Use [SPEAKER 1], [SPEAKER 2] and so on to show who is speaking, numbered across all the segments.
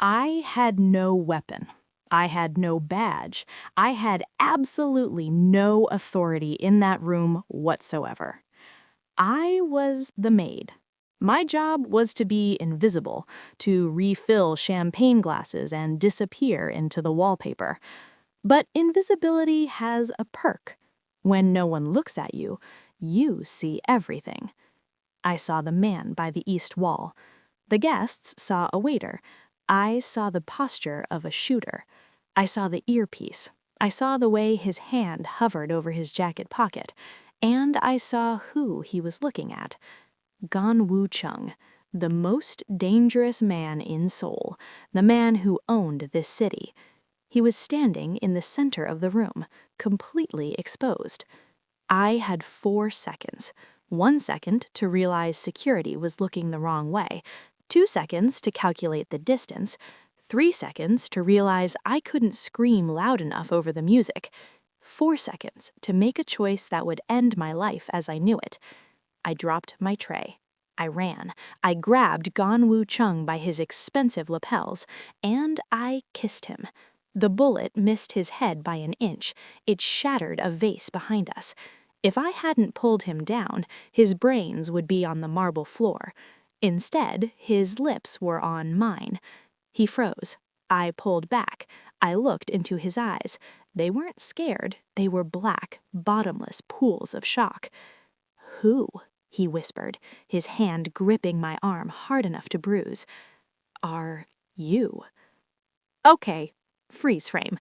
[SPEAKER 1] I had no weapon. I had no badge. I had absolutely no authority in that room whatsoever. I was the maid. My job was to be invisible, to refill champagne glasses and disappear into the wallpaper. But invisibility has a perk. When no one looks at you, you see everything. I saw the man by the east wall. The guests saw a waiter. I saw the posture of a shooter. I saw the earpiece. I saw the way his hand hovered over his jacket pocket. And I saw who he was looking at. Gun-Wu Chung, the most dangerous man in Seoul, the man who owned this city. He was standing in the center of the room, completely exposed. I had 4 seconds. 1 second to realize security was looking the wrong way, 2 seconds to calculate the distance, 3 seconds to realize I couldn't scream loud enough over the music, 4 seconds to make a choice that would end my life as I knew it. I dropped my tray. I ran. I grabbed Gun-Wu Chung by his expensive lapels, and I kissed him. The bullet missed his head by an inch. It shattered a vase behind us. If I hadn't pulled him down, his brains would be on the marble floor. Instead, his lips were on mine. He froze. I pulled back. I looked into his eyes. They weren't scared. They were black, bottomless pools of shock. "Who?" he whispered, his hand gripping my arm hard enough to bruise. "Are you?" Okay, freeze frame.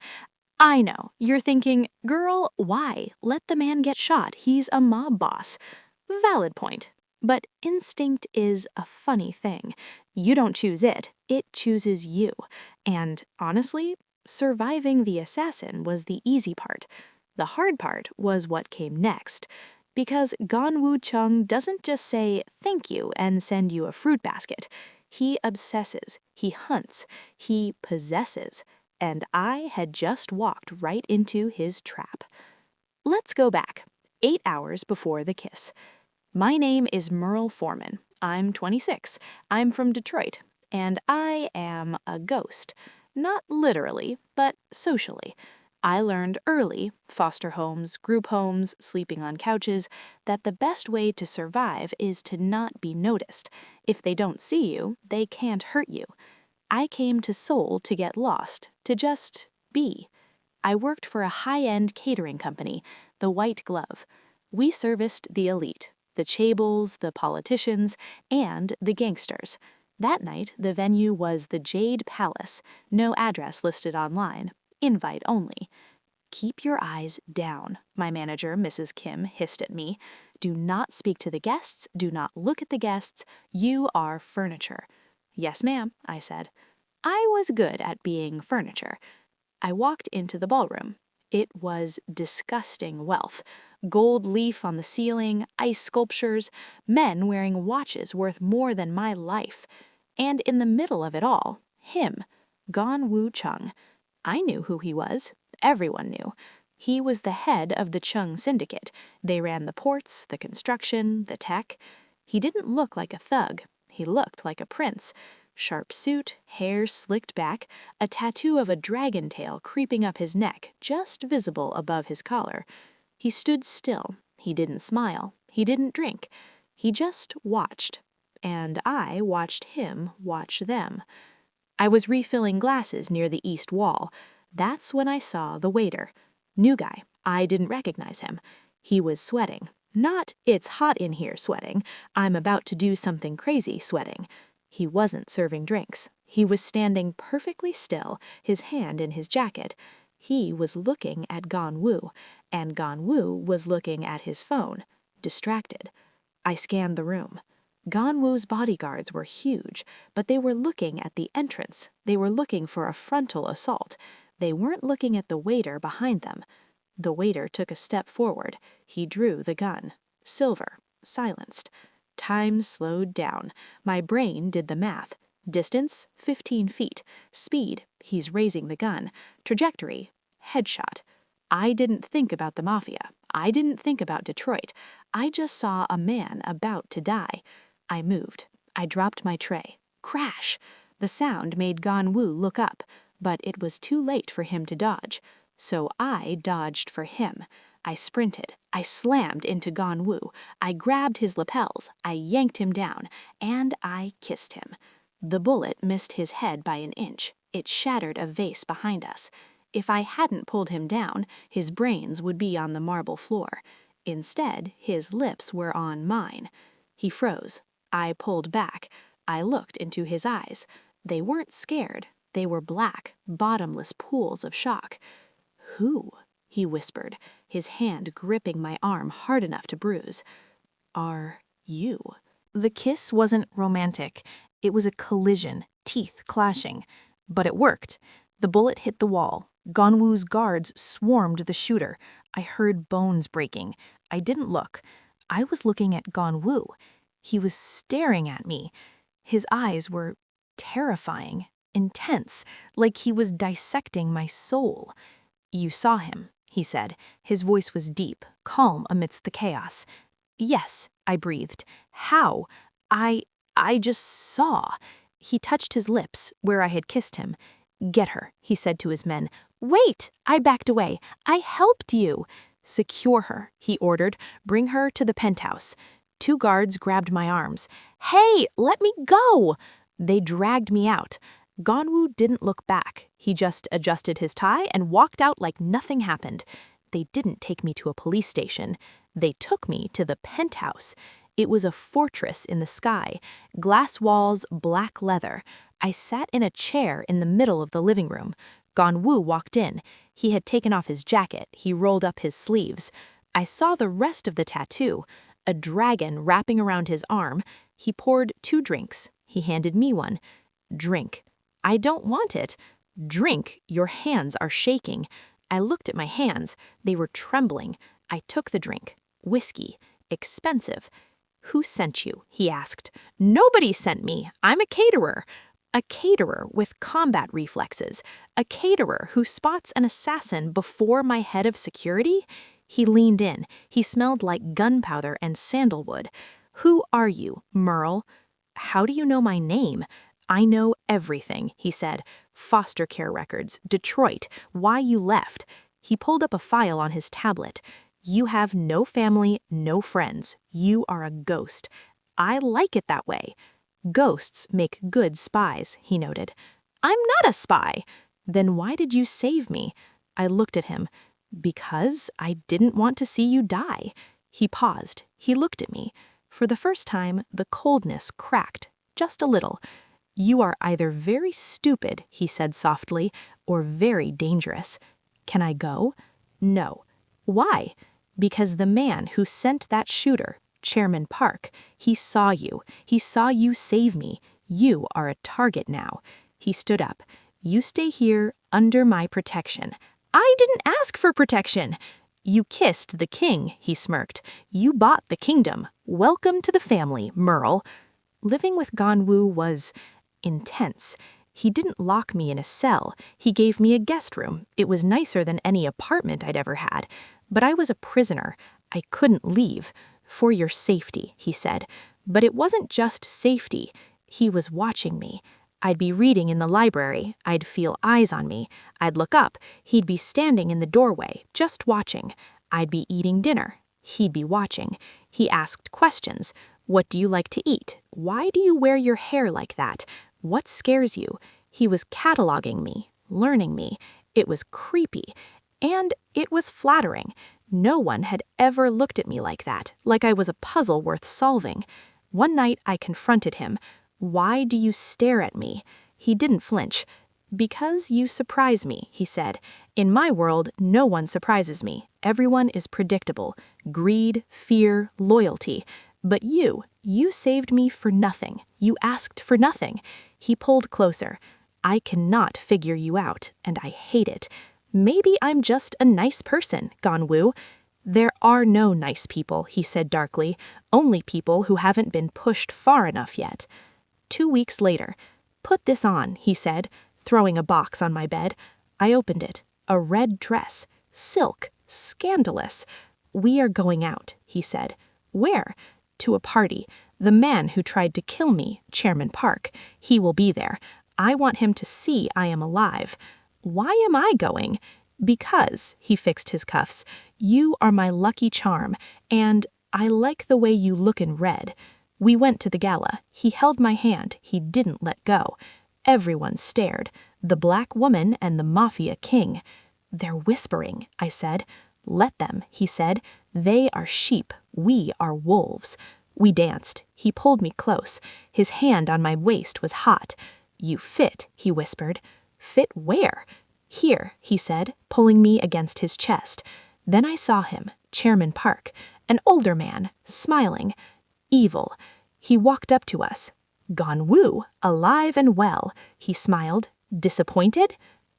[SPEAKER 1] I know, you're thinking, girl, why? Let the man get shot, he's a mob boss. Valid point. But instinct is a funny thing. You don't choose it, it chooses you. And honestly, surviving the assassin was the easy part. The hard part was what came next. Because Gun-Wu Chung doesn't just say thank you and send you a fruit basket. He obsesses, he hunts, he possesses. And I had just walked right into his trap. Let's go back, 8 hours before the kiss. My name is Merl Foreman. I'm 26. I'm from Detroit. And I am a ghost. Not literally, but socially. I learned early, foster homes, group homes, sleeping on couches, that the best way to survive is to not be noticed. If they don't see you, they can't hurt you. I came to Seoul to get lost, to just be. I worked for a high-end catering company, the White Glove. We serviced the elite, the chaebols, the politicians, and the gangsters. That night, the venue was the Jade Palace, no address listed online, invite only. "Keep your eyes down," my manager, Mrs. Kim, hissed at me. "Do not speak to the guests, do not look at the guests, you are furniture." "Yes, ma'am," I said. I was good at being furniture. I walked into the ballroom. It was disgusting wealth. Gold leaf on the ceiling, ice sculptures, men wearing watches worth more than my life. And in the middle of it all, him, Gun-Wu Chung. I knew who he was. Everyone knew. He was the head of the Chung Syndicate. They ran the ports, the construction, the tech. He didn't look like a thug. He looked like a prince. Sharp suit, hair slicked back, a tattoo of a dragon tail creeping up his neck, just visible above his collar. He stood still. He didn't smile. He didn't drink. He just watched. And I watched him watch them. I was refilling glasses near the east wall. That's when I saw the waiter. New guy. I didn't recognize him. He was sweating. Not, "It's hot in here" sweating. "I'm about to do something crazy" sweating. He wasn't serving drinks. He was standing perfectly still, his hand in his jacket. He was looking at Gun-Wu, and Gun-Wu was looking at his phone, distracted. I scanned the room. Gun-Wu's bodyguards were huge, but they were looking at the entrance. They were looking for a frontal assault. They weren't looking at the waiter behind them. The waiter took a step forward. He drew the gun. Silver. Silenced. Time slowed down. My brain did the math. Distance, 15 feet. Speed, he's raising the gun. Trajectory, headshot. I didn't think about the Mafia. I didn't think about Detroit. I just saw a man about to die. I moved. I dropped my tray. Crash! The sound made Gun-Wu look up, but it was too late for him to dodge. So I dodged for him. I sprinted. I slammed into Gun-Wu. I grabbed his lapels. I yanked him down, and I kissed him. The bullet missed his head by an inch. It shattered a vase behind us. If I hadn't pulled him down, his brains would be on the marble floor. Instead, his lips were on mine. He froze. I pulled back. I looked into his eyes. They weren't scared. They were black, bottomless pools of shock. "Who?" he whispered, his hand gripping my arm hard enough to bruise. "Are you?" The kiss wasn't romantic. It was a collision, teeth clashing. But it worked. The bullet hit the wall. Gun-Wu's guards swarmed the shooter. I heard bones breaking. I didn't look. I was looking at Gun-Wu. He was staring at me. His eyes were terrifying, intense, like he was dissecting my soul. "You saw him," he said. His voice was deep, calm amidst the chaos. "Yes," I breathed. "How?" I just saw." He touched his lips, where I had kissed him. "Get her," he said to his men. "Wait!" I backed away. "I helped you." "Secure her," he ordered. "Bring her to the penthouse." 2 guards grabbed my arms. "Hey, let me go!" They dragged me out. Gun-Wu didn't look back. He just adjusted his tie and walked out like nothing happened. They didn't take me to a police station. They took me to the penthouse. It was a fortress in the sky. Glass walls, black leather. I sat in a chair in the middle of the living room. Gun-Wu walked in. He had taken off his jacket. He rolled up his sleeves. I saw the rest of the tattoo. A dragon wrapping around his arm. He poured 2 drinks. He handed me one. "Drink." "I don't want it." "Drink. Your hands are shaking." I looked at my hands. They were trembling. I took the drink. Whiskey. Expensive. "Who sent you?" he asked. "Nobody sent me. I'm a caterer." A caterer with combat reflexes. A caterer who spots an assassin before my head of security? He leaned in. He smelled like gunpowder and sandalwood. "Who are you, Merl?" "How do you know my name?" "I know everything," he said. "Foster care records, Detroit, why you left." He pulled up a file on his tablet. "You have no family, no friends. You are a ghost." "I like it that way." "Ghosts make good spies," he noted. "I'm not a spy." "Then why did you save me?" I looked at him. "Because I didn't want to see you die." He paused. He looked at me. For the first time, the coldness cracked, just a little. "You are either very stupid," he said softly, "or very dangerous." "Can I go?" "No." "Why?" "Because the man who sent that shooter, Chairman Park, he saw you. He saw you save me. You are a target now." He stood up. "You stay here under my protection." "I didn't ask for protection." "You kissed the king," he smirked. "You bought the kingdom. Welcome to the family, Merl." Living with Gun-Wu was intense. He didn't lock me in a cell. He gave me a guest room. It was nicer than any apartment I'd ever had. But I was a prisoner. I couldn't leave. "For your safety," he said. But it wasn't just safety. He was watching me. I'd be reading in the library. I'd feel eyes on me. I'd look up. He'd be standing in the doorway, just watching. I'd be eating dinner. He'd be watching. He asked questions. "What do you like to eat? Why do you wear your hair like that? What scares you?" He was cataloging me, learning me. It was creepy. And it was flattering. No one had ever looked at me like that, like I was a puzzle worth solving. One night I confronted him. "Why do you stare at me?" He didn't flinch. "Because you surprise me," he said. "In my world, no one surprises me. Everyone is predictable. Greed, fear, loyalty. But you saved me for nothing. You asked for nothing." He pulled closer. "I cannot figure you out, and I hate it. Maybe I'm just a nice person, Gun-Wu." "There are no nice people," he said darkly. "Only people who haven't been pushed far enough yet." 2 weeks later. "Put this on," he said, throwing a box on my bed. I opened it. A red dress. Silk. Scandalous. "We are going out," he said. "Where?" "To a party. The man who tried to kill me, Chairman Park. He will be there.
[SPEAKER 2] I want him to see I am alive. Why am I going? Because, he fixed his cuffs, you are my lucky charm, and I like the way you look in red. We went to the gala. He held my hand. He didn't let go. Everyone stared. The black woman and the Mafia King. They're whispering, I said. Let them, he said. They are sheep. We are wolves. We danced. He pulled me close. His hand on my waist was hot. You fit, he whispered. Fit where? Here, he said, pulling me against his chest. Then I saw him, Chairman Park, an older man, smiling. Evil. He walked up to us. Gun-Wu, alive and well, he smiled. Disappointed?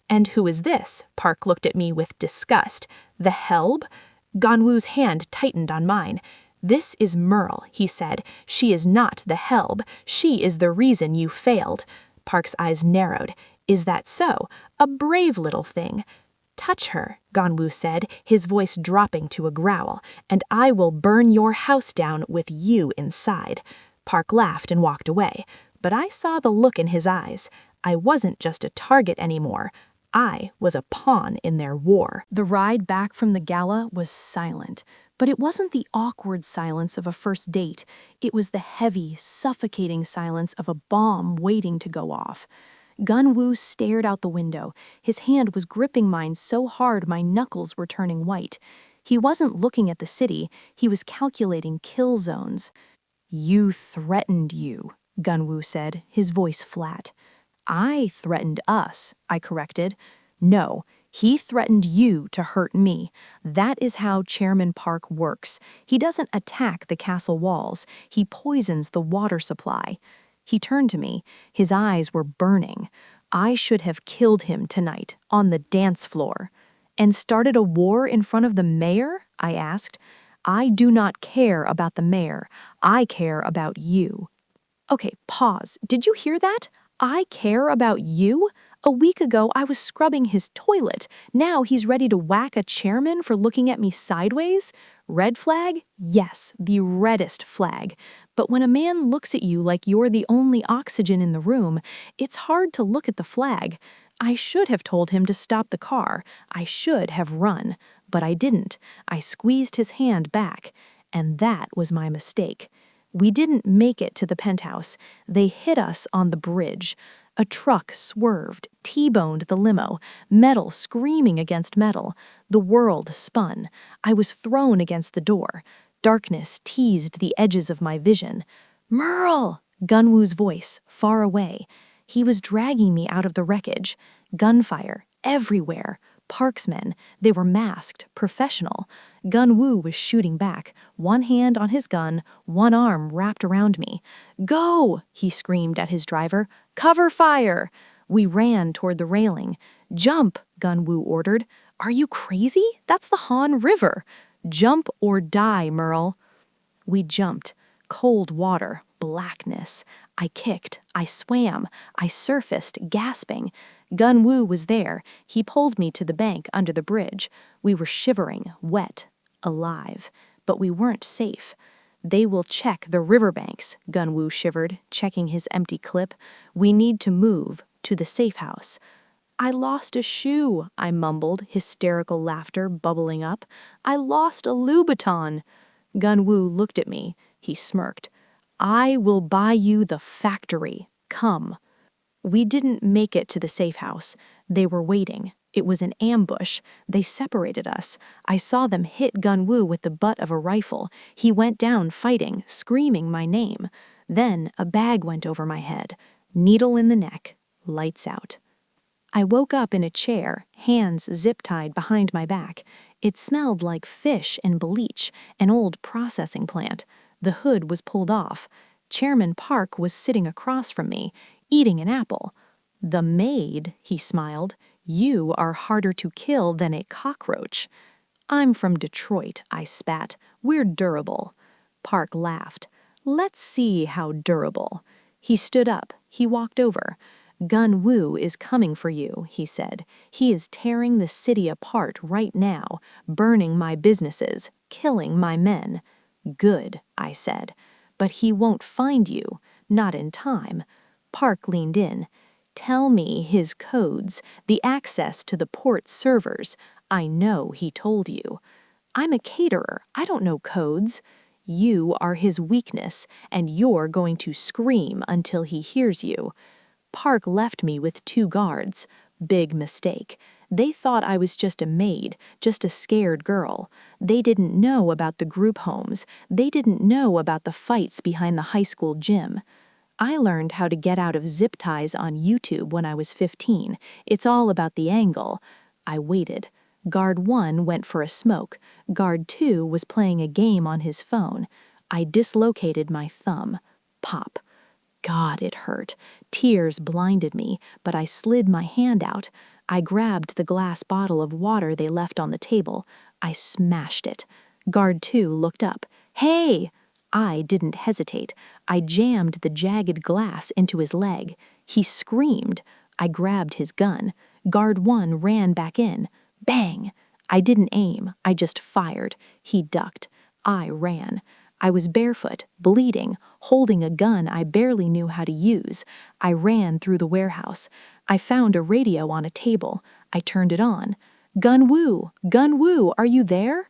[SPEAKER 2] And who is this? Park looked at me with disgust. The Helb? Gun-Wu's hand tightened on mine. This is Merl, he said. She is not the Helb. She is the reason you failed. Park's eyes narrowed. Is that so? A brave little thing. Touch her, Gun-Wu said, his voice dropping to a growl, and I will burn your house down with you inside. Park laughed and walked away, but I saw the look in his eyes. I wasn't just a target anymore. I was a pawn in their war.
[SPEAKER 1] The ride back from the gala was silent, but it wasn't the awkward silence of a first date. It was the heavy, suffocating silence of a bomb waiting to go off. Gun-Wu stared out the window. His hand was gripping mine so hard my knuckles were turning white. He wasn't looking at the city. He was calculating kill zones. You threatened you, Gun-Wu said, his voice flat. I threatened us, I corrected. No, he threatened you to hurt me. That is how Chairman Park works. He doesn't attack the castle walls. He poisons the water supply. He turned to me. His eyes were burning. I should have killed him tonight, on the dance floor. And started a war in front of the mayor? I asked. I do not care about the mayor. I care about you. Okay, pause. Did you hear that? I care about you? A week ago, I was scrubbing his toilet. Now he's ready to whack a chairman for looking at me sideways? Red flag? Yes, the reddest flag. But when a man looks at you like you're the only oxygen in the room, it's hard to look at the flag. I should have told him to stop the car. I should have run. But I didn't. I squeezed his hand back. And that was my mistake. We didn't make it to the penthouse. They hit us on the bridge. A truck swerved, T-boned the limo, metal screaming against metal. The world spun. I was thrown against the door. Darkness teased the edges of my vision. Merl! Gun-Wu's voice, far away. He was dragging me out of the wreckage. Gunfire, everywhere. Park's men, they were masked, professional. Gun-Wu was shooting back, one hand on his gun, one arm wrapped around me. Go! He screamed at his driver. Cover fire! We ran toward the railing. Jump! Gun-Wu ordered. Are you crazy? That's the Han River. Jump or die, Merl. We jumped. Cold water, blackness. I kicked, I swam, I surfaced, gasping. Gun-Wu was there. He pulled me to the bank under the bridge. We were shivering, wet, alive. But we weren't safe. They will check the riverbanks, Gun-Wu shivered, checking his empty clip. We need to move to the safe house. I lost a shoe, I mumbled, hysterical laughter bubbling up. I lost a Louboutin. Gun-Wu looked at me. He smirked. I will buy you the factory. Come. We didn't make it to the safe house. They were waiting. It was an ambush. They separated us. I saw them hit Gun-Wu with the butt of a rifle. He went down fighting, screaming my name. Then a bag went over my head. Needle in the neck. Lights out. I woke up in a chair, hands zip-tied behind my back. It smelled like fish and bleach, an old processing plant. The hood was pulled off. Chairman Park was sitting across from me, eating an apple. The maid, he smiled. You are harder to kill than a cockroach. I'm from Detroit, I spat. We're durable. Park laughed. Let's see how durable. He stood up. He walked over. Gun-Wu is coming for you, he said. He is tearing the city apart right now, burning my businesses, killing my men. Good, I said. But he won't find you. Not in time. Park leaned in. Tell me his codes, the access to the port servers. I know he told you. I'm a caterer. I don't know codes. You are his weakness, and you're going to scream until he hears you. Park left me with 2 guards. Big mistake. They thought I was just a maid, just a scared girl. They didn't know about the group homes. They didn't know about the fights behind the high school gym. I learned how to get out of zip ties on YouTube when I was 15. It's all about the angle. I waited. Guard 1 went for a smoke. Guard 2 was playing a game on his phone. I dislocated my thumb. Pop. God, it hurt. Tears blinded me, but I slid my hand out. I grabbed the glass bottle of water they left on the table. I smashed it. Guard 2 looked up. Hey! I didn't hesitate. I jammed the jagged glass into his leg. He screamed. I grabbed his gun. Guard 1 ran back in. Bang! I didn't aim. I just fired. He ducked. I ran. I was barefoot, bleeding, holding a gun I barely knew how to use. I ran through the warehouse. I found a radio on a table. I turned it on. Gun-Wu! Gun-Wu, are you there?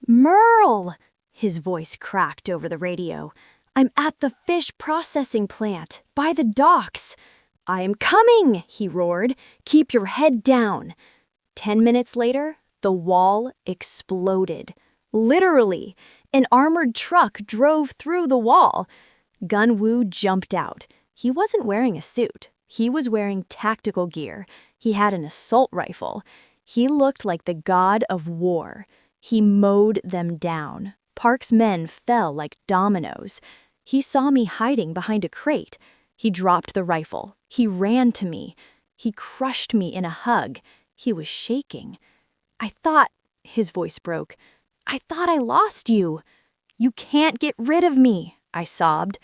[SPEAKER 3] Merl! His voice cracked over the radio. I'm at the fish processing plant, by the docks. I am coming, he roared. Keep your head down. 10 minutes later, the wall exploded. Literally, an armored truck drove through the wall. Gun-Wu jumped out. He wasn't wearing a suit. He was wearing tactical gear. He had an assault rifle. He looked like the god of war. He mowed them down. Park's men fell like dominoes. He saw me hiding behind a crate. He dropped the rifle. He ran to me. He crushed me in a hug. He was shaking. His voice broke. I thought I lost you. You can't get rid of me, I sobbed.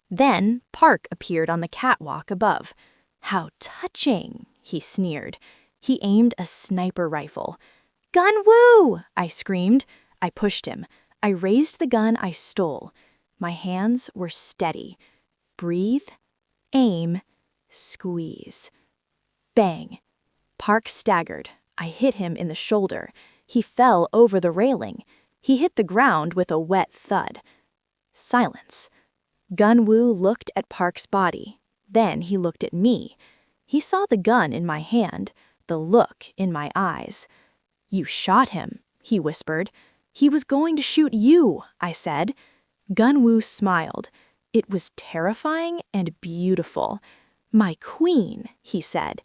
[SPEAKER 3] Then Park appeared on the catwalk above. How touching, he sneered. He aimed a sniper rifle. Gun-Wu, I screamed. I pushed him. I raised the gun I stole. My hands were steady. Breathe, aim, squeeze. Bang. Park staggered. I hit him in the shoulder. He fell over the railing. He hit the ground with a wet thud. Silence. Gun-Wu looked at Park's body. Then he looked at me. He saw the gun in my hand, the look in my eyes. You shot him, he whispered. He was going to shoot you, I said. Gun-Wu smiled. It was terrifying and beautiful. My queen, he said.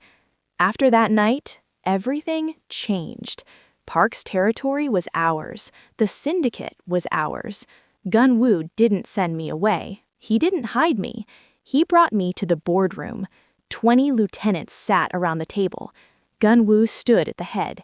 [SPEAKER 3] After that night, everything changed. Park's territory was ours. The syndicate was ours. Gun-Wu didn't send me away. He didn't hide me. He brought me to the boardroom. 20 lieutenants sat around the table. Gun-Wu stood at the head.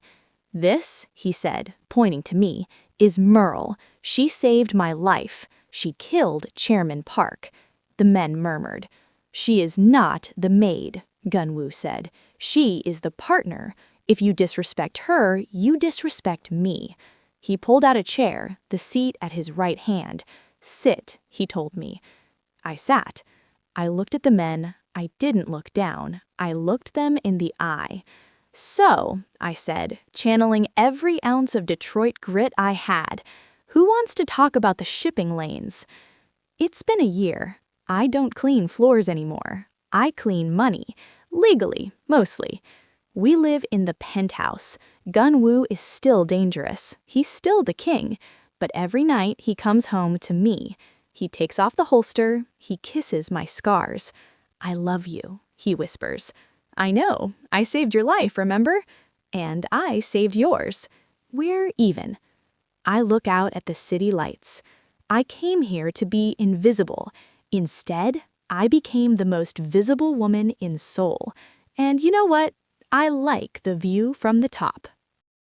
[SPEAKER 3] This, he said, pointing to me, is Merl. She saved my life. She killed Chairman Park. The men murmured. She is not the maid, Gun-Wu said. She is the partner. If you disrespect her, you disrespect me. He pulled out a chair, the seat at his right hand. Sit, he told me. I sat. I looked at the men. I didn't look down. I looked them in the eye. So, I said, channeling every ounce of Detroit grit I had, who wants to talk about the shipping lanes? It's been a year. I don't clean floors anymore. I clean money. Legally, mostly. We live in the penthouse. Gun-Wu is still dangerous. He's still the king. But every night he comes home to me. He takes off the holster. He kisses my scars. I love you, he whispers. I know. I saved your life, remember? And I saved yours. We're even. I look out at the city lights. I came here to be invisible. Instead, I became the most visible woman in Seoul. And you know what? I like the view from the top.